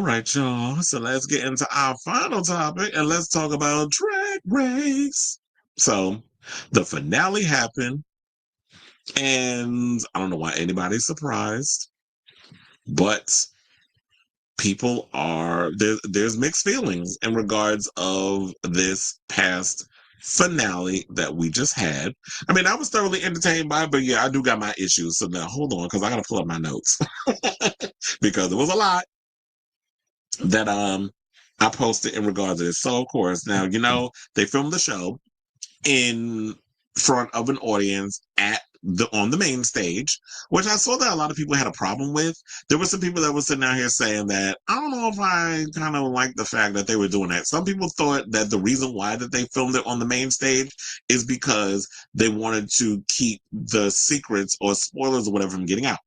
right, y'all. So let's get into our final topic and let's talk about Drag Race. So the finale happened, and I don't know why anybody's surprised, but people are there's mixed feelings in regards of this past finale that we just had. I mean, I was thoroughly entertained by it, but yeah, I do got my issues. So now hold on, because I gotta pull up my notes because it was a lot that I posted in regards to this. So of course, now they filmed the show in front of an audience at the on the main stage, which I saw that a lot of people had a problem with. There were some people that were sitting out here saying that I don't know if I kind of like the fact that they were doing that. Some people thought that the reason why that they filmed it on the main stage is because they wanted to keep the secrets or spoilers or whatever from getting out.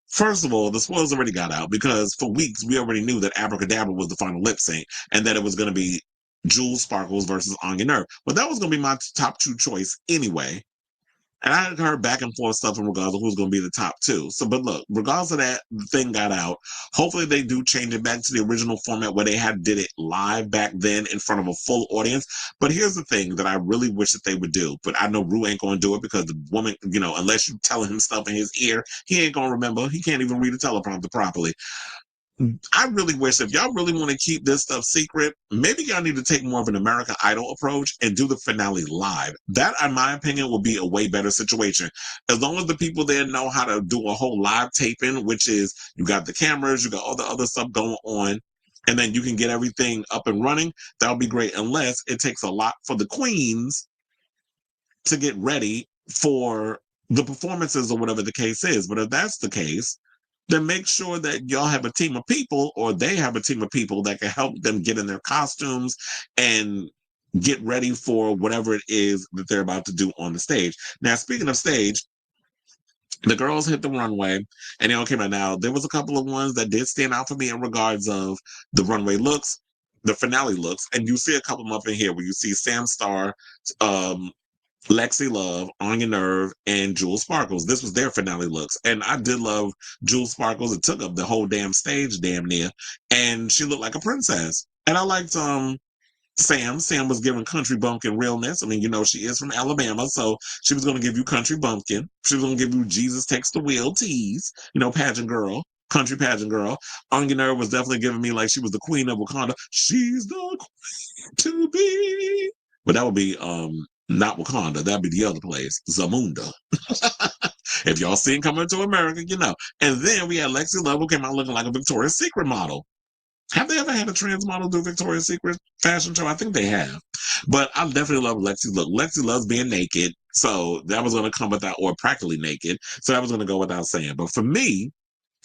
First of all, the spoilers already got out because for weeks we already knew that Abracadabra was the final lip sync and that it was going to be Jules Sparkles versus Anya Nerve. But that was going to be my top two choice anyway. And I had heard back and forth stuff in regards to who's going to be the top two. So, but look, regardless of that, the thing got out. Hopefully they do change it back to the original format where they did it live back then in front of a full audience. But here's the thing that I really wish that they would do. But I know Rue ain't going to do it because the woman, unless you telling him stuff in his ear, he ain't going to remember. He can't even read a teleprompter properly. I really wish if y'all really want to keep this stuff secret, maybe y'all need to take more of an American Idol approach and do the finale live. That, in my opinion, will be a way better situation. As long as the people there know how to do a whole live taping, which is you got the cameras, you got all the other stuff going on, and then you can get everything up and running, that'll be great. Unless it takes a lot for the queens to get ready for the performances or whatever the case is. But if that's the case, then make sure that y'all have a team of people or they have a team of people that can help them get in their costumes and get ready for whatever it is that they're about to do on the stage. Now, speaking of stage, the girls hit the runway and they all came out. Now, there was a couple of ones that did stand out for me in regards of the runway looks, the finale looks, and you see a couple of them up in here where you see Sam Star, Lexi Love, Anya Nerve, and Jules Sparkles. This was their finale looks. And I did love Jules Sparkles. It took up the whole damn stage damn near. And she looked like a princess. And I liked Sam. Sam was giving country bumpkin realness. I mean, she is from Alabama, so she was going to give you country bumpkin. She was going to give you Jesus Takes the Wheel tease, pageant girl. Country pageant girl. Anya Nerve was definitely giving me like she was the queen of Wakanda. She's the queen to be. But that would be not Wakanda. That'd be the other place, Zamunda. If y'all seen Coming to America, you know. And then we had Lexi Love, who came out looking like a Victoria's Secret model. Have they ever had a trans model do Victoria's Secret fashion show? I think they have. But I definitely love Lexi Love. Lexi loves being naked. So that was going to come without, or practically naked. So that was going to go without saying. But for me,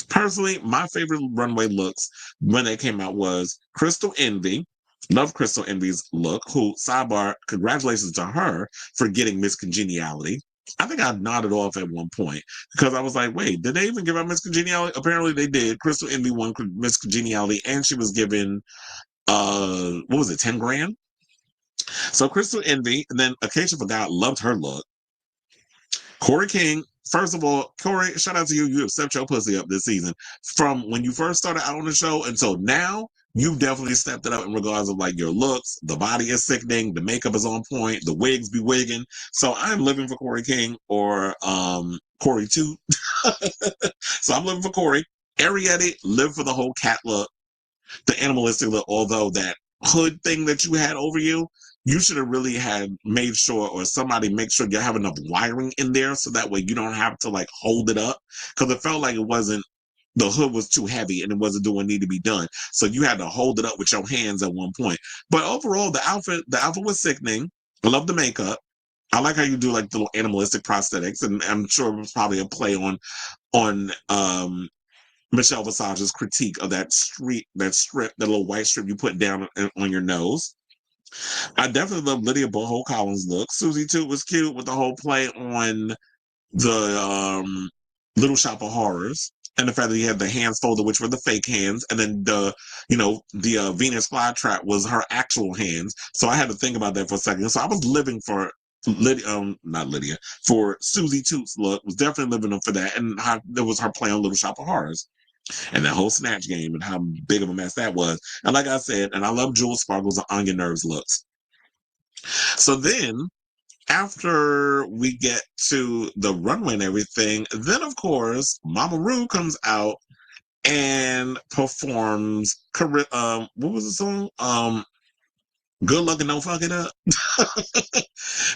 personally, my favorite runway looks when they came out was Crystal Envy. Love Crystal Envy's look, who, sidebar, congratulations to her for getting Miss Congeniality. I think I nodded off at one point because I was like, wait, did they even give out Miss Congeniality? Apparently they did. Crystal Envy won Miss Congeniality and she was given, what was it, 10 grand? So Crystal Envy, and then Acacia Forgot, loved her look. Corey King, first of all, Corey, shout out to you. You have stepped your pussy up this season. From when you first started out on the show until now, you've definitely stepped it up in regards of like your looks. The body is sickening. The makeup is on point. The wigs be wigging. So I'm living for Corey King or Corey too. So I'm living for Corey. Arietti lived for the whole cat look, the animalistic look, although that hood thing that you had over you, you should have really had made sure, or somebody make sure you have enough wiring in there so that way you don't have to like hold it up, because it felt like the hood was too heavy and it wasn't doing what need to be done. So you had to hold it up with your hands at one point. But overall, the outfit was sickening. I love the makeup. I like how you do like the little animalistic prosthetics, and I'm sure it was probably a play on Michelle Visage's critique of that strip, that little white strip you put down on your nose. I definitely love Lydia Boho Collins' look. Susie Toot was cute with the whole play on the Little Shop of Horrors. And the fact that he had the hands folded, which were the fake hands, and then the Venus flytrap was her actual hands. So I had to think about that for a second. So I was living for for Susie Toot's look. Was definitely living up for that, and there was her play on Little Shop of Horrors. and that whole snatch game and how big of a mess that was. And like I said, and I love Jules Sparkle's On Your Nerves looks. So then after we get to the runway and everything, then of course Mama Ru comes out and performs what was the song? Good Luck and Don't Fuck It Up.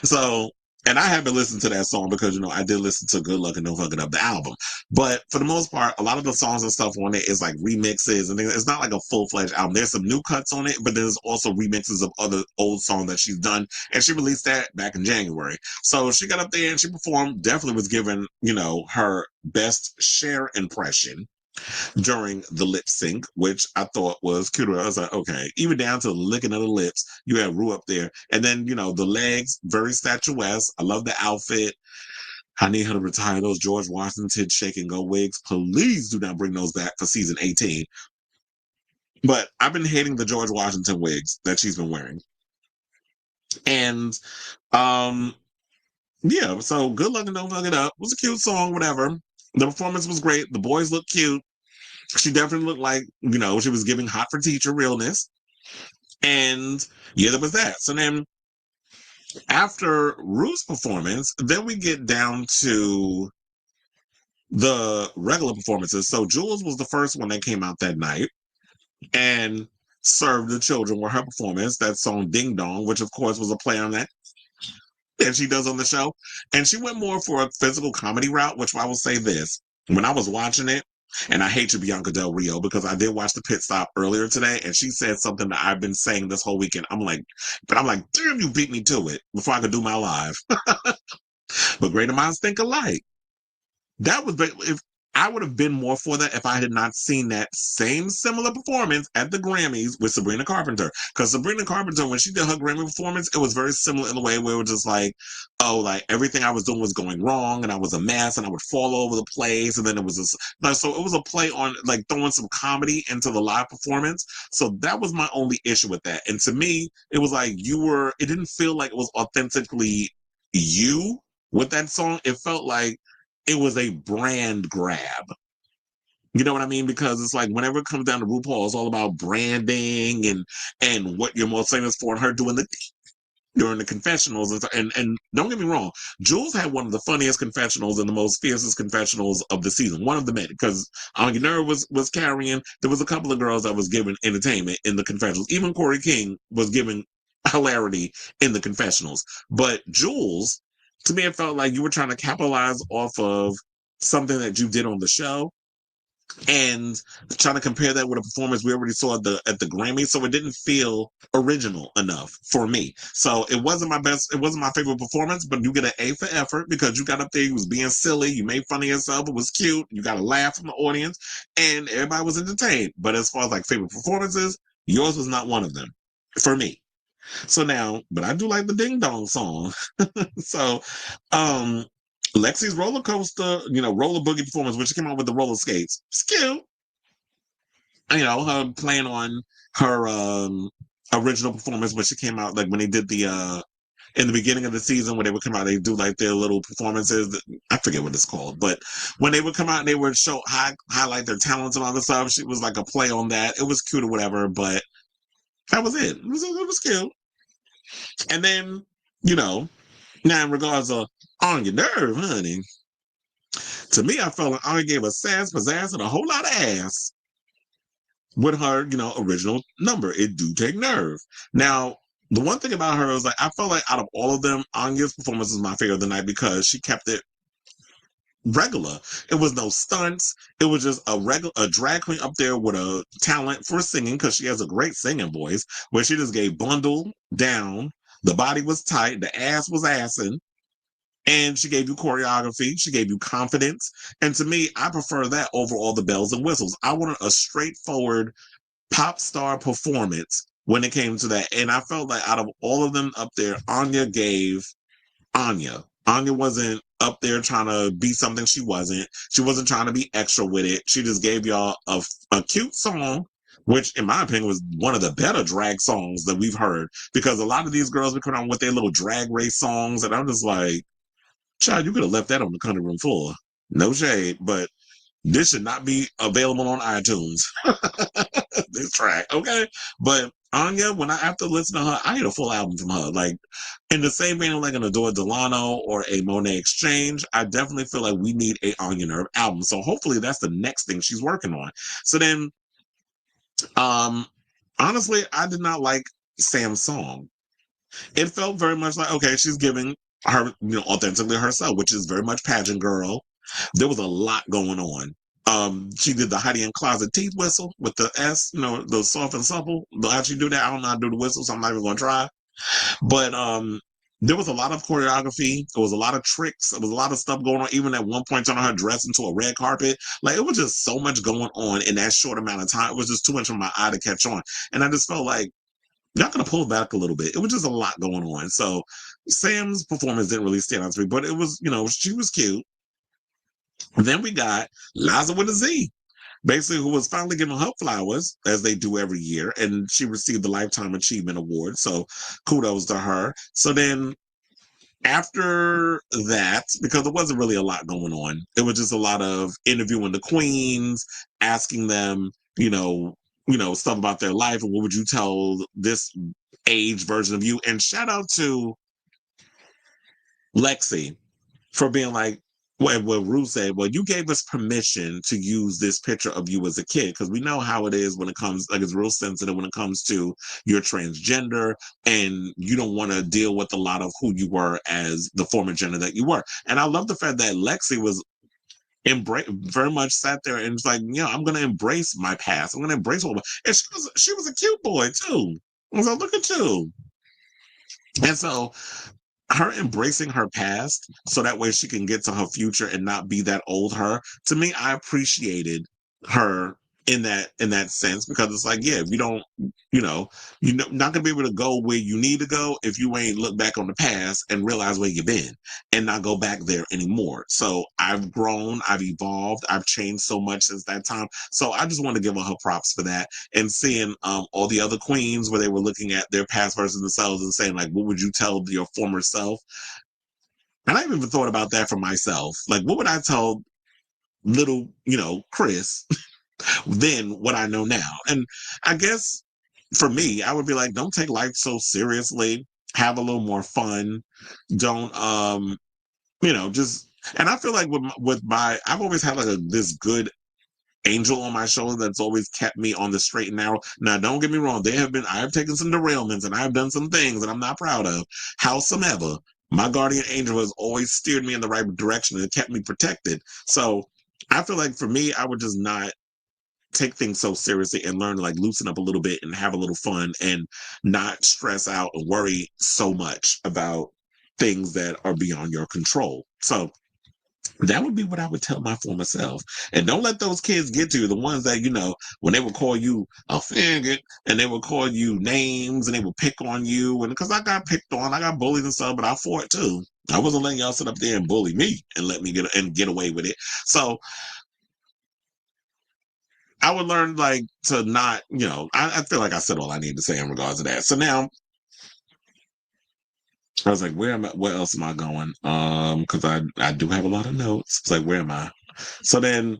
So, and I haven't listened to that song because, I did listen to Good Luck and Don't Fuck It Up, the album. But for the most part, a lot of the songs and stuff on it is like remixes and things. It's not like a full-fledged album. There's some new cuts on it, but there's also remixes of other old songs that she's done. And she released that back in January. So she got up there and she performed, definitely was given, her best Cher impression during the lip sync, which I thought was cute. I was like, okay, even down to the licking of the lips, you have Rue up there. And then, the legs, very statuesque. I love the outfit. I need her to retire those George Washington shake and go wigs. Please do not bring those back for season 18. But I've been hating the George Washington wigs that she's been wearing. And yeah, so Good Luck and Don't Fuck It Up. It was a cute song, whatever. The performance was great. The boys looked cute. She definitely looked like, she was giving hot for teacher realness. And yeah, there was that. So then after Rue's performance, then we get down to the regular performances. So Jules was the first one that came out that night and served the children with her performance, that song Ding Dong, which of course was a play on that she does on the show. And she went more for a physical comedy route, which I will say this. When I was watching it, and I hate you, Bianca Del Rio, because I did watch the pit stop earlier today, and she said something that I've been saying this whole weekend. I'm like, damn, you beat me to it before I could do my live. But greater minds think alike. That was, if I would have been more for that if I had not seen that same similar performance at the Grammys with Sabrina Carpenter. Because Sabrina Carpenter, when she did her Grammy performance, it was very similar in the way where it was just like, oh, like everything I was doing was going wrong and I was a mess and I would fall over the place. And then it was just, like, so it was a play on like throwing some comedy into the live performance. So that was my only issue with that. And to me, it was like it didn't feel like it was authentically you with that song. It felt like it was a brand grab. You know what I mean? Because it's like whenever it comes down to RuPaul, it's all about branding and what you're most famous for, and her doing during the confessionals and don't get me wrong, Jules had one of the funniest confessionals and the most fiercest confessionals of the season. One of the many, because On Your Nerve was carrying. There was a couple of girls that was giving entertainment in the confessionals. Even Corey King was giving hilarity in the confessionals. But Jules, to me, it felt like you were trying to capitalize off of something that you did on the show and trying to compare that with a performance we already saw at the Grammy. So it didn't feel original enough for me. So it wasn't my favorite performance, but you get an A for effort because you got up there, you was being silly, you made fun of yourself, it was cute, you got a laugh from the audience, and everybody was entertained. But as far as like favorite performances, yours was not one of them for me. So now, but I do like the Ding Dong song. So, Lexi's roller coaster, roller boogie performance, which she came out with the roller skates, skill. Her playing on her original performance when she came out, like when they did the in the beginning of the season when they would come out, they do like their little performances. I forget what it's called, but when they would come out and they would highlight their talents and all this stuff, she was like a play on that. It was cute or whatever, but that was it. It was cute. And then, now in regards to On Your Nerve, honey, to me, I felt like Anya gave a sass, pizzazz, and a whole lot of ass with her, original number. It do take nerve. Now, the one thing about her is like, I felt like out of all of them, Anya's performance was my favorite of the night because she kept it regular. It was no stunts. It was just a drag queen up there with a talent for singing because she has a great singing voice where she just gave bundle down. The body was tight. The ass was assing. And she gave you choreography. She gave you confidence. And to me, I prefer that over all the bells and whistles. I wanted a straightforward pop star performance when it came to that. And I felt like out of all of them up there, Anya gave Anya. Anya wasn't up there trying to be something she wasn't. She wasn't trying to be extra with it. She just gave y'all a cute song, which in my opinion was one of the better drag songs that we've heard. Because a lot of these girls would come on with their little drag race songs. And I'm just like, child, you could have left that on the cutting room floor. No shade, but This should not be available on iTunes. This track, okay? But Anya, when I after listening to her, I need a full album from her. Like in the same vein of like an Adore Delano or a Monet Exchange, I definitely feel like we need a Anya Nerve album. So hopefully that's the next thing she's working on. So then honestly, I did not like Sam's song. It felt very much like, okay, she's giving her, authentically herself, which is very much pageant girl. There was a lot going on. She did the Heidi and Closet teeth whistle with the S, the soft and supple. How she do that? I don't know how to do the whistle, so I'm not even gonna try. But there was a lot of choreography. There was a lot of tricks. There was a lot of stuff going on. Even at one point, turning her dress into a red carpet. Like it was just so much going on in that short amount of time. It was just too much for my eye to catch on. And I just felt like y'all gonna pull back a little bit. It was just a lot going on. So Sam's performance didn't really stand out to me, but it was, she was cute. Then we got Liza with a Z, basically, who was finally giving her flowers, as they do every year, and she received the Lifetime Achievement Award. So kudos to her. So then after that, because there wasn't really a lot going on, it was just a lot of interviewing the queens, asking them, stuff about their life and what would you tell this age version of you. And shout out to Lexi for being like, what Ruth said, well, you gave us permission to use this picture of you as a kid because we know how it is when it comes, like it's real sensitive when it comes to your transgender and you don't want to deal with a lot of who you were as the former gender that you were. And I love the fact that Lexi was very much sat there and was like, I'm going to embrace my past. I'm going to embrace all of it. And she was a cute boy too. I was like, look at you. And so her embracing her past so that way she can get to her future and not be that old her, to me, I appreciated her in that sense because it's like, yeah, if you don't, you're not gonna be able to go where you need to go if you ain't look back on the past and realize where you've been and not go back there anymore. So I've grown, I've evolved, I've changed so much since that time. So I just want to give her props for that. And seeing all the other queens where they were looking at their past versions of themselves and saying like, what would you tell your former self? And I even thought about that for myself. Like, what would I tell little, Chris than what I know now? And I guess for me, I would be like, don't take life so seriously. Have a little more fun. Don't, just. And I feel like with my, I've always had like this good angel on my shoulder that's always kept me on the straight and narrow. Now, don't get me wrong. I have taken some derailments and I've done some things that I'm not proud of. Howsoever, my guardian angel has always steered me in the right direction and kept me protected. So I feel like for me, I would just not take things so seriously and learn to like loosen up a little bit and have a little fun and not stress out and worry so much about things that are beyond your control. So that would be what I would tell my former self. And don't let those kids get to you, the ones that, when they would call you a faggot and they would call you names and they would pick on you. And because I got picked on, I got bullied and stuff, but I fought too. I wasn't letting y'all sit up there and bully me and let me get away with it. So I would learn like to not, I feel like I said all I need to say in regards to that. So now I was like, where else am I going? Because I do have a lot of notes. It's like, where am I? So then,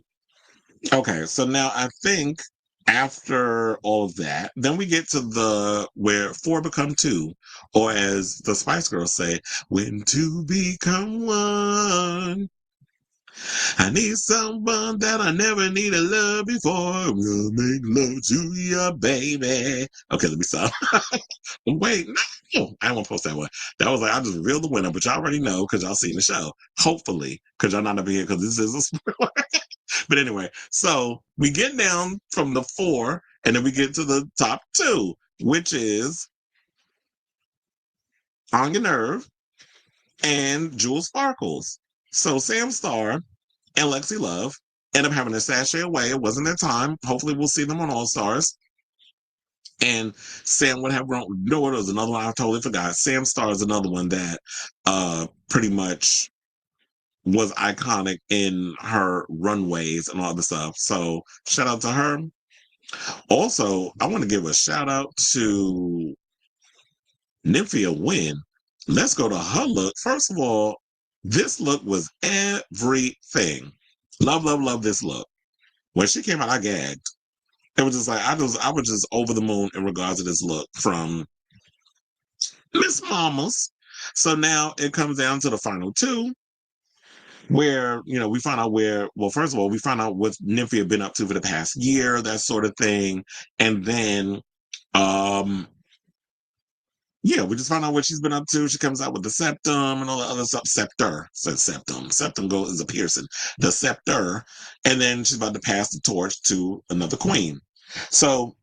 okay, so now I think after all of that, then we get to the where four become two, or as the Spice Girls say, when two become one. I need someone that I never needed love before. We'll make love to you, baby. Okay, let me stop. Wait, no, I won't post that one. That was like, I just revealed the winner, but y'all already know because y'all seen the show. Hopefully, because y'all not up here because this is a spoiler. But anyway, so we get down from the four and then we get to the top two, which is On Your Nerve and Jewel Sparkles. So Sam Starr and Lexi Love end up having to sashay away. It wasn't their time. Hopefully, we'll see them on All Stars. And Sam would have grown. You know what? It was another one I totally forgot. Sam Starr is another one that pretty much was iconic in her runways and all the stuff. So shout out to her. Also, I want to give a shout out to Nymphia Wynn. Let's go to her look. First of all, this look was everything. Love, love, love this look. When she came out, I gagged. It was just like I was just over the moon in regards to this look from Miss Mamas. So now it comes down to the final two, where we find out well, first of all, we find out what Nymphy had been up to for the past year, that sort of thing. And then um yeah, we just find out what she's been up to. She comes out with the septum and all the other stuff. Scepter. Said septum. Septum goes is a piercing. The scepter. And then she's about to pass the torch to another queen. So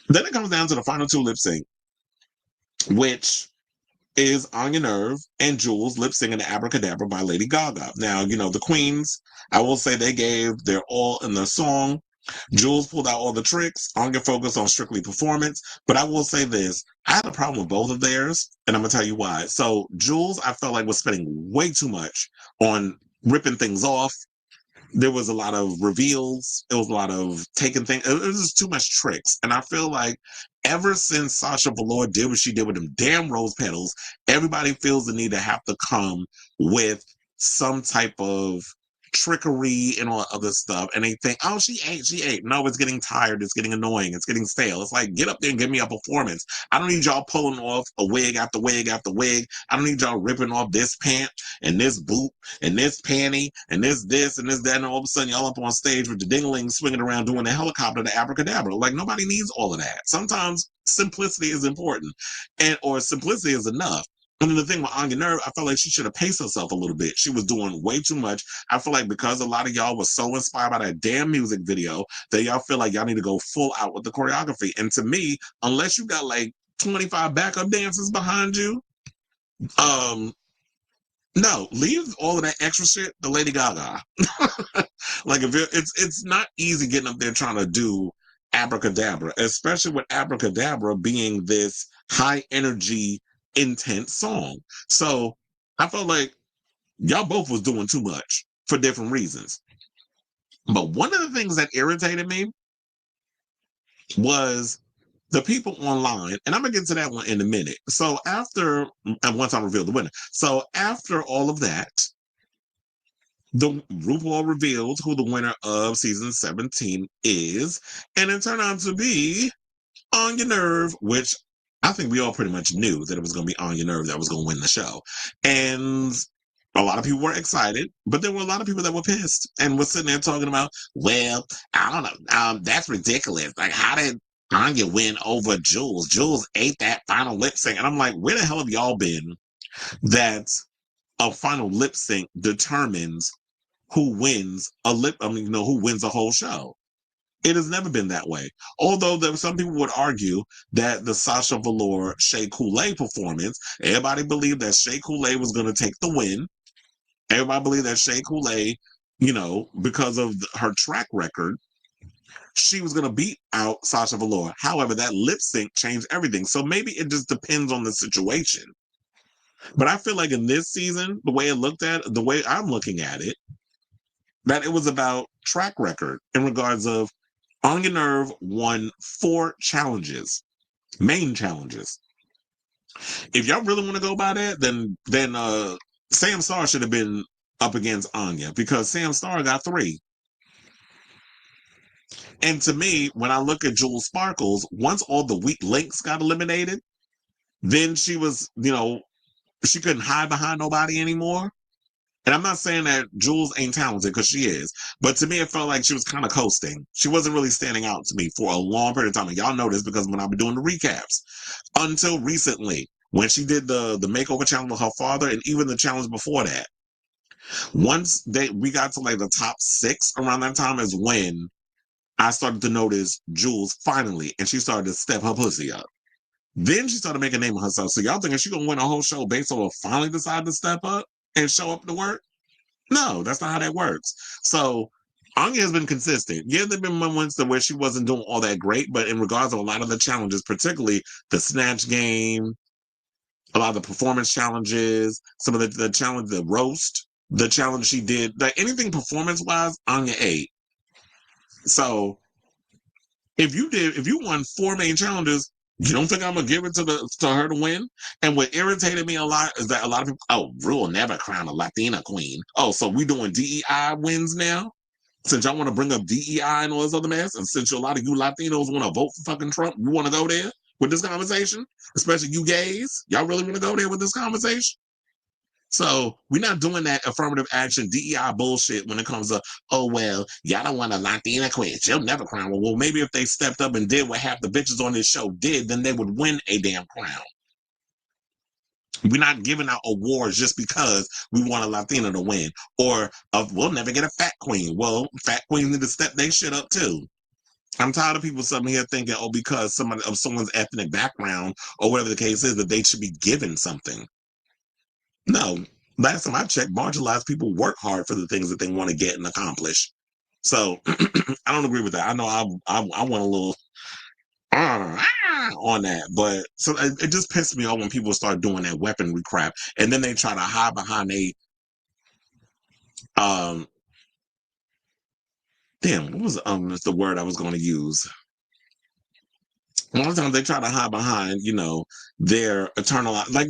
then it comes down to the final two lip sync, which is Anya Nerve and Jules lip singing to Abracadabra by Lady Gaga. Now, the queens, I will say they gave their all in the song. Jules pulled out all the tricks. Anya focused on strictly performance. But I will say this, I had a problem with both of theirs, and I'm going to tell you why. So Jules, I felt like was spending way too much on ripping things off. There was a lot of reveals. It was a lot of taking things. It was just too much tricks. And I feel like ever since Sasha Velour did what she did with them damn rose petals, everybody feels the need to have to come with some type of trickery and all other stuff. And they think, oh, she ate. No, it's getting tired. It's getting annoying. It's getting stale. It's like, get up there and give me a performance. I don't need y'all pulling off a wig after wig after wig. I don't need y'all ripping off this pant and this boot and this panty and this and this, that, and all of a sudden y'all up on stage with the dingling swinging around doing the helicopter to Abracadabra. Like, nobody needs all of that. Sometimes simplicity is important, or simplicity is enough. And then the thing with Anya Nerve, I felt like she should have paced herself a little bit. She was doing way too much. I feel like because a lot of y'all was so inspired by that damn music video that y'all feel like y'all need to go full out with the choreography. And to me, unless you got like 25 backup dancers behind you, no, leave all of that extra shit to Lady Gaga. Like, if it's not easy getting up there trying to do Abracadabra, especially with Abracadabra being this high energy, intense song. So I felt like y'all both was doing too much for different reasons. But one of the things that irritated me was the people online, and I'm gonna get to that one in a minute. So once I reveal the winner. So after all of that, the RuPaul revealed who the winner of season 17 is, and it turned out to be Anya Nerve, which I think we all pretty much knew that it was going to be Anya Nerve that was going to win the show. And a lot of people were excited, but there were a lot of people that were pissed and were sitting there talking about, well, I don't know, that's ridiculous. Like, how did Anya win over Jules? Jules ate that final lip sync. And I'm like, where the hell have y'all been that a final lip sync determines who wins who wins a whole show? It has never been that way. Although some people would argue that the Sasha Velour Shea Coulee performance, everybody believed that Shea Coulee was going to take the win. Everybody believed that Shea Coulee, because of her track record, she was going to beat out Sasha Velour. However, that lip sync changed everything. So maybe it just depends on the situation. But I feel like in this season, the way I'm looking at it, that it was about track record in regards of Anya Nerve won 4 challenges, main challenges. If y'all really want to go by that, then Sam Starr should have been up against Anya, because Sam Starr got 3. And to me, when I look at Jules Sparkles, once all the weak links got eliminated, then she was, she couldn't hide behind nobody anymore. And I'm not saying that Jules ain't talented, because she is. But to me, it felt like she was kind of coasting. She wasn't really standing out to me for a long period of time. And y'all know this because when I've been doing the recaps. Until recently, when she did the makeover challenge with her father, and even the challenge before that. Once we got to like the top 6 around that time is when I started to notice Jules finally, and she started to step her pussy up. Then she started making a name of herself. So y'all thinking she gonna win a whole show based on her finally decided to step up and show up to work? No, that's not how that works. So Anya has been consistent. Yeah, there have been moments where she wasn't doing all that great, but in regards to a lot of the challenges, particularly the snatch game, a lot of the performance challenges, some of the challenge, the roast, the challenge she did, like anything performance-wise, Anya ate. So if you won 4 main challenges, you don't think I'm gonna give it to her to win? And what irritated me a lot is that a lot of people, Rue will never crown a Latina queen. Oh, so we doing DEI wins now? Since y'all want to bring up DEI and all this other mess, and since a lot of you Latinos want to vote for fucking Trump, you want to go there with this conversation? Especially you gays? Y'all really want to go there with this conversation? So we're not doing that affirmative action DEI bullshit when it comes to, oh, well, y'all don't want a Latina queen. She'll never crown. Well, maybe if they stepped up and did what half the bitches on this show did, then they would win a damn crown. We're not giving out awards just because we want a Latina to win. Or we'll never get a fat queen. Well, fat queens need to step their shit up too. I'm tired of people sitting here thinking, oh, because somebody of someone's ethnic background or whatever the case is, that they should be given something. No, last time I checked, marginalized people work hard for the things that they want to get and accomplish. So I don't agree with that. I know I want a little on that, but so it just pissed me off when people start doing that weaponry crap, and then they try to hide behind um damn, what was the word I was going to use? A lot of times they try to hide behind, their eternal, like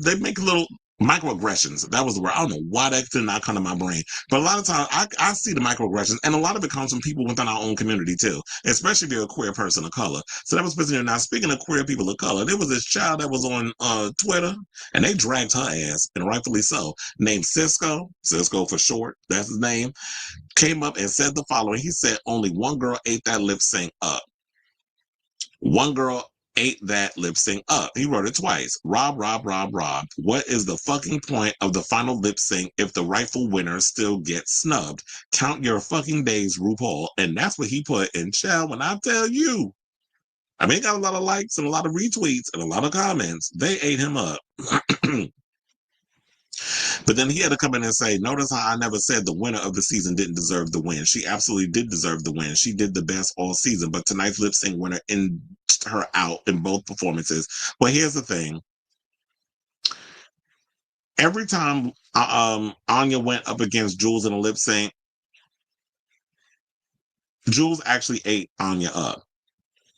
they make little microaggressions. That was the word. I don't know why that did not come to my brain. But a lot of times I see the microaggressions, and a lot of it comes from people within our own community too, especially if you're a queer person of color. So that was pissing. Now, speaking of queer people of color, there was this child that was on Twitter, and they dragged her ass, and rightfully so, named Cisco for short, that's his name, came up and said the following. He said, only one girl ate that lip sync up. One girl ate that lip sync up. He wrote it twice. Rob. What is the fucking point of the final lip sync if the rightful winner still gets snubbed? Count your fucking days, RuPaul. And that's what he put in chat. When I tell you, I mean, he got a lot of likes and a lot of retweets and a lot of comments. They ate him up. But then he had to come in and say, notice how I never said the winner of the season didn't deserve the win. She absolutely did deserve the win. She did the best all season, but tonight's lip sync winner in her out in both performances. Well, here's the thing. Every time Anya went up against Jules in a lip sync, Jules actually ate Anya up.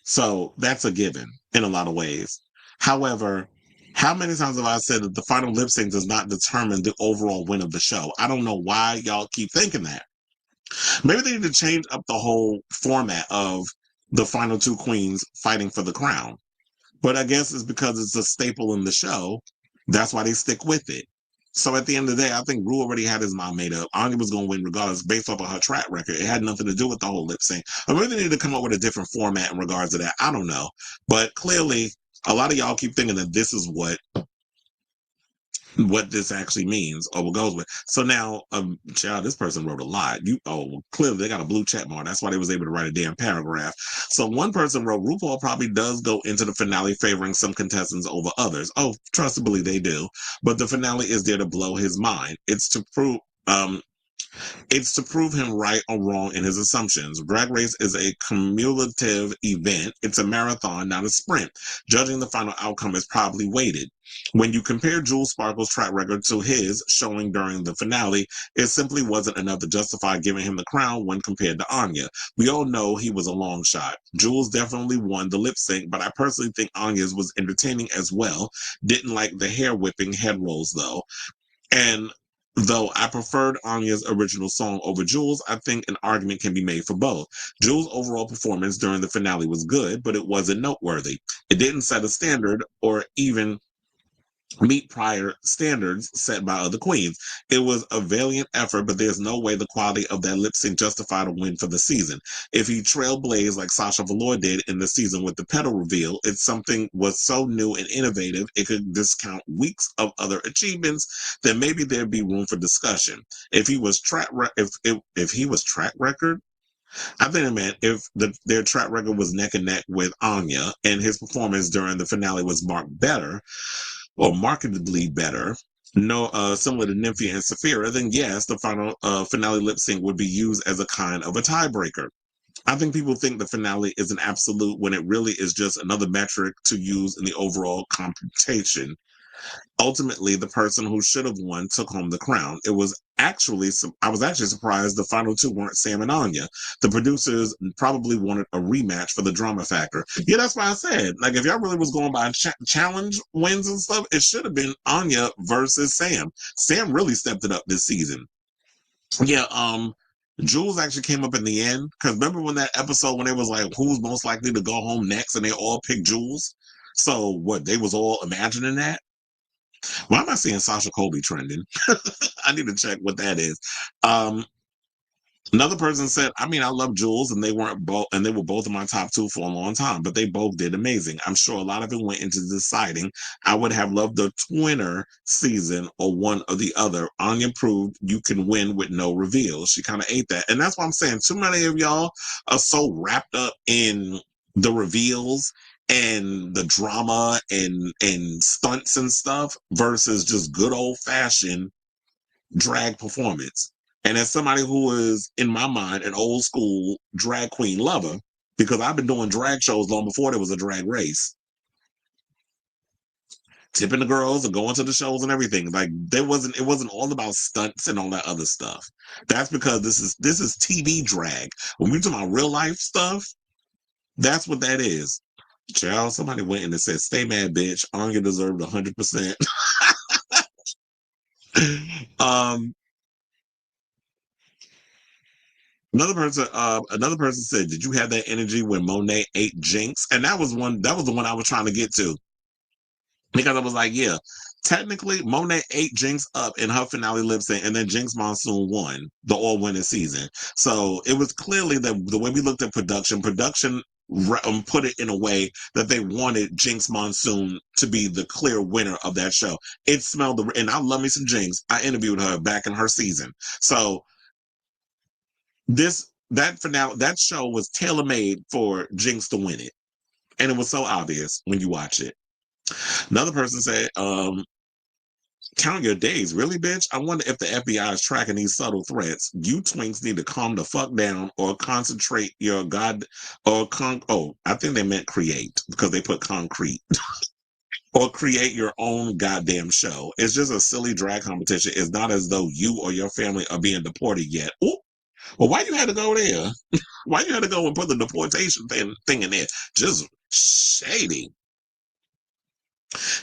So that's a given in a lot of ways. However, how many times have I said that the final lip sync does not determine the overall win of the show? I don't know why y'all keep thinking that. Maybe they need to change up the whole format of the final two queens fighting for the crown. But I guess it's because it's a staple in the show. That's why they stick with it. So at the end of the day, I think Rue already had his mind made up. Anya was going to win regardless based off of her track record. It had nothing to do with the whole lip sync. Or maybe they need to come up with a different format in regards to that. I don't know. But clearly, a lot of y'all keep thinking that this is what this actually means or what goes with. So now, child, this person wrote a lot. Clearly they got a blue check mark. That's why they was able to write a damn paragraph. So one person wrote, RuPaul probably does go into the finale favoring some contestants over others. Oh, trustably they do. But the finale is there to blow his mind. It's to prove him right or wrong in his assumptions. Drag Race is a cumulative event. It's a marathon, not a sprint. Judging the final outcome is probably weighted. When you compare Jules Sparkle's track record to his showing during the finale, it simply wasn't enough to justify giving him the crown when compared to Anya. We all know he was a long shot. Jules definitely won the lip sync, but I personally think Anya's was entertaining as well. Didn't like the hair whipping head rolls though. And though I preferred Anya's original song over Jules, I think an argument can be made for both. Jules' overall performance during the finale was good, but it wasn't noteworthy. It didn't set a standard or even meet prior standards set by other queens. It was a valiant effort, but there's no way the quality of that lip sync justified a win for the season. If he trailblazed like Sasha Velour did in the season with the pedal reveal, it's something was so new and innovative it could discount weeks of other achievements, then maybe there'd be room for discussion. If he was if he was track record, I think it meant if their track record was neck and neck with Anya and his performance during the finale was marked better, or markedly better, similar to Nymphia and Saphira, then yes, the final finale lip sync would be used as a kind of a tiebreaker. I think people think the finale is an absolute when it really is just another metric to use in the overall computation. Ultimately, the person who should have won took home the crown. I was actually surprised the final two weren't Sam and Anya. The producers probably wanted a rematch for the drama factor. Yeah, that's why I said, like, if y'all really was going by challenge wins and stuff, it should have been Anya versus Sam. Sam really stepped it up this season. Yeah, Jules actually came up in the end. Because remember when that episode when it was like, who's most likely to go home next? And they all picked Jules. So what, they was all imagining that? Why am I seeing Sasha Colby trending? I need to check what that is. Um, Another person said, I mean, I love Jules, and they were both in my top two for a long time, but they both did amazing. I'm sure a lot of it went into deciding. I would have loved the Twinner season or one or the other. Anya proved you can win with no reveal. She kind of ate that. And that's what I'm saying. Too many of y'all are so wrapped up in the reveals and the drama and stunts and stuff versus just good old fashioned drag performance. And as somebody who is, in my mind, an old school drag queen lover, because I've been doing drag shows long before there was a drag race, tipping the girls and going to the shows and everything. Like it wasn't all about stunts and all that other stuff. That's because this is TV drag. When we're talking about real life stuff, that's what that is. Child, somebody went in and said, "Stay mad, bitch. Anya deserved 100%." um, another person said, "Did you have that energy when Monet ate Jinx?" And that was one. That was the one I was trying to get to because I was like, "Yeah, technically, Monet ate Jinx up in her finale lip sync, and then Jinx Monsoon won the all-winning season." So it was clearly the way we looked at production put it in a way that they wanted Jinx Monsoon to be the clear winner of that show. It smelled and I love me some Jinx. I interviewed her back in her season, so that finale, that show was tailor made for Jinx to win it, and it was so obvious when you watch it. Another person said, "Count your days, really, bitch? I wonder if the FBI is tracking these subtle threats. You twinks need to calm the fuck down or concentrate your god or Oh, I think they meant create because they put concrete." Or create your own goddamn show. It's just a silly drag competition. It's not as though you or your family are being deported yet. Ooh, well, why you had to go there? Why you had to go and put the deportation thing in there? Just shady.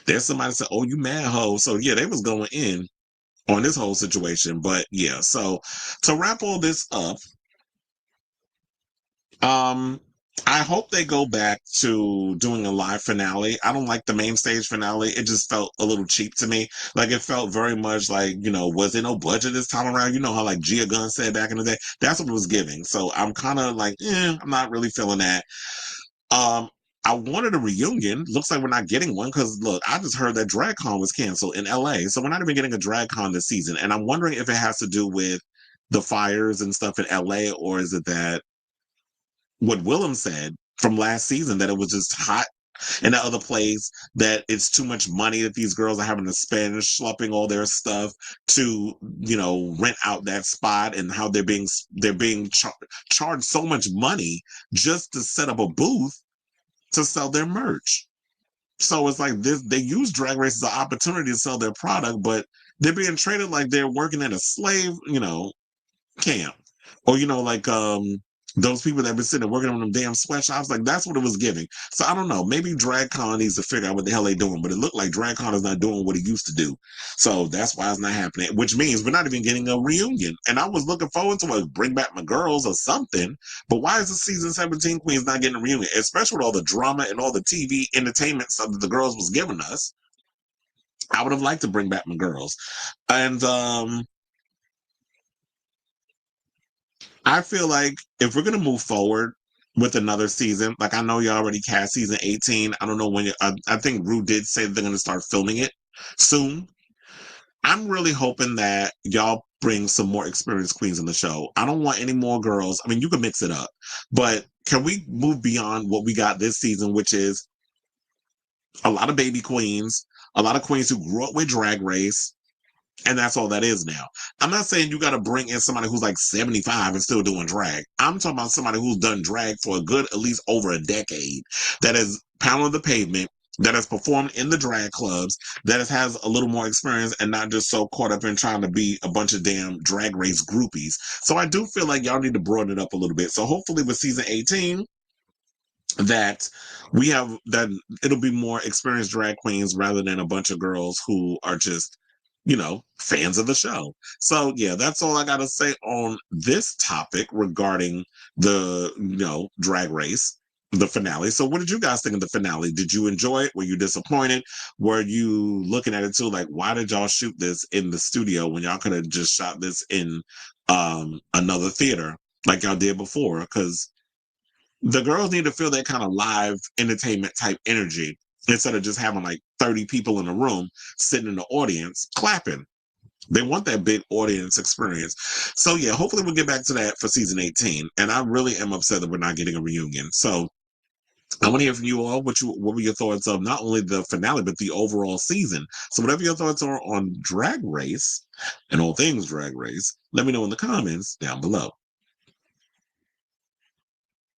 There's somebody said, "Oh, you mad hoe." So yeah, they was going in on this whole situation. But yeah, so to wrap all this up, um, I hope they go back to doing a live finale. I don't like the main stage finale. It just felt a little cheap to me. Like it felt very much like, was there no budget this time around? You know how like Gia Gunn said back in the day? That's what it was giving. So I'm kind of like, I'm not really feeling that. Um, I wanted a reunion. Looks like we're not getting one because look, I just heard that DragCon was canceled in LA. So we're not even getting a DragCon this season. And I'm wondering if it has to do with the fires and stuff in LA, or is it that what Willem said from last season that it was just hot in the other place, that it's too much money that these girls are having to spend schlepping all their stuff to, rent out that spot, and how they're being charged so much money just to set up a booth to sell their merch. So it's like this, they use Drag Race as an opportunity to sell their product, but they're being treated like they're working at a slave, camp. Or, like those people that have been sitting there working on them damn sweatshops, like that's what it was giving. So I don't know. Maybe DragCon needs to figure out what the hell they're doing, but it looked like DragCon is not doing what it used to do. So that's why it's not happening, which means we're not even getting a reunion. And I was looking forward to a Bring Back My Girls or something, but why is the season 17 Queens not getting a reunion? Especially with all the drama and all the TV entertainment stuff that the girls was giving us. I would have liked to bring back my girls. And I feel like if we're gonna move forward with another season, like I know you already cast season 18. I don't know when. I think Rue did say they're gonna start filming it soon. I'm really hoping that y'all bring some more experienced queens in the show. I don't want any more girls. I mean, you can mix it up, but can we move beyond what we got this season, which is a lot of baby queens, a lot of queens who grew up with Drag Race, and that's all that is now. I'm not saying you got to bring in somebody who's like 75 and still doing drag. I'm talking about somebody who's done drag for a good, at least over a decade, that has pounded the pavement, that has performed in the drag clubs, that has a little more experience and not just so caught up in trying to be a bunch of damn Drag Race groupies. So I do feel like y'all need to broaden it up a little bit. So hopefully with season 18, that we have that it'll be more experienced drag queens rather than a bunch of girls who are just fans of the show. So yeah, that's all I gotta say on this topic regarding the drag race, the finale. So what did you guys think of the finale? Did you enjoy it? Were you disappointed? Were you looking at it too like, why did y'all shoot this in the studio when y'all could have just shot this in another theater like y'all did before? Because the girls need to feel that kind of live entertainment type energy instead of just having like 30 people in a room sitting in the audience clapping. They want that big audience experience. So yeah, hopefully we'll get back to that for season 18. And I really am upset that we're not getting a reunion. So I want to hear from you all. What were your thoughts of not only the finale but the overall season? So whatever your thoughts are on Drag Race and all things Drag Race, let me know in the comments down below.